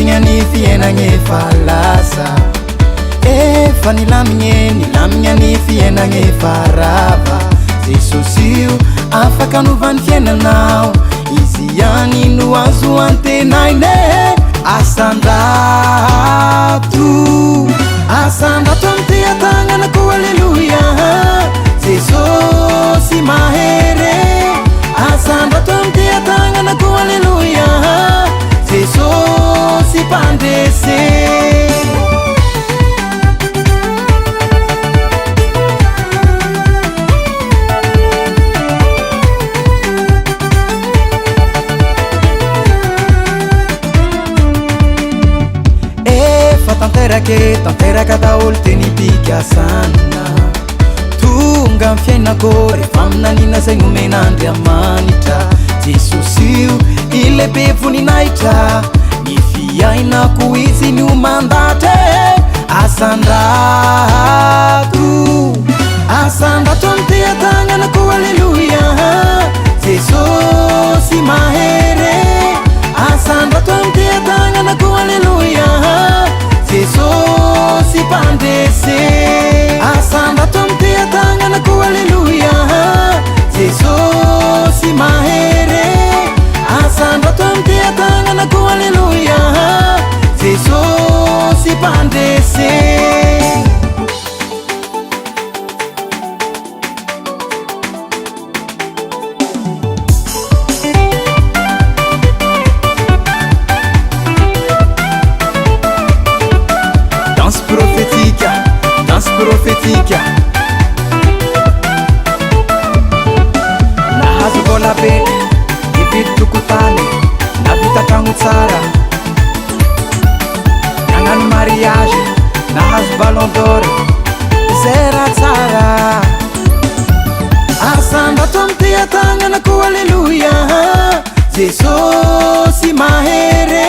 mitigna ny fiainagne falasa efa nilamigna ny fiainagne farava Jesosy io afaka anovany fiainanao izy ihany no azo antenaine asandrato amty atagnanako alleluia Jesosy mahere asandrato amty atagnanako alleluia Jesosy mpandresy tanteraka daolo teny pikasana tonga am fiainako rehefa aminanina zay nomena Andriamanitra Jesosy io ilehibe voninahitra ny fiainako izy no mandatra asandrato amty atagnanako alleluia Jesosy mahere asandrato amty atagnanako alleluia Jesosy mpandresy asandrato amty atagnanako alleluia Jesosy mahere asandrato amty atagnanako alleluia Jesosy mpandresy Profetika nahazo vola be nividy tokotany navita tragno tsara nagnano mariage nahazo ballon d'or zay raha tsara asandrato amty atagnanako alleluia Jesosy mahere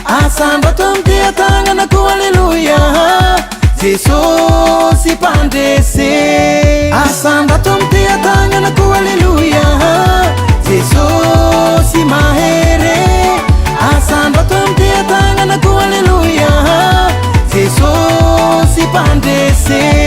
asandrato amty atagnanako alleluia Jesosy mpandresy asandrato amty atagnanako alleluia Jesosy mahere asandrato amty atagnanako alleluia Jesosy mpandresy